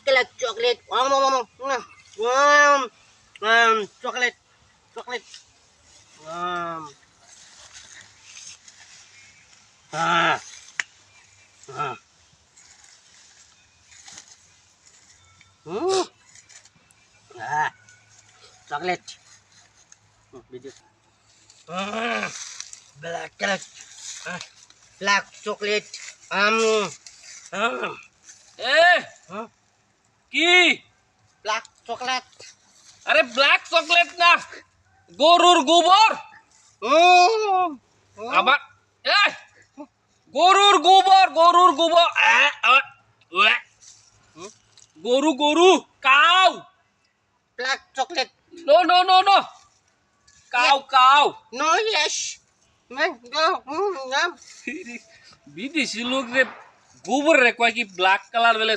color chocolate. Chocolate. Chocolate. Ah. Ah. Ah. Chocolate. Video. Black color. Black chocolate. এ Huh? কি Black chocolate. আরে black chocolate না গরুর গোবর আবার এ গরুর গোবর উয়া। গরু গরু cow Black chocolate. No no no no cow No, yes. Man, go. বিদেশি লোক রে গোবর রে কয় কি ব্ল্যাক কালার বেলে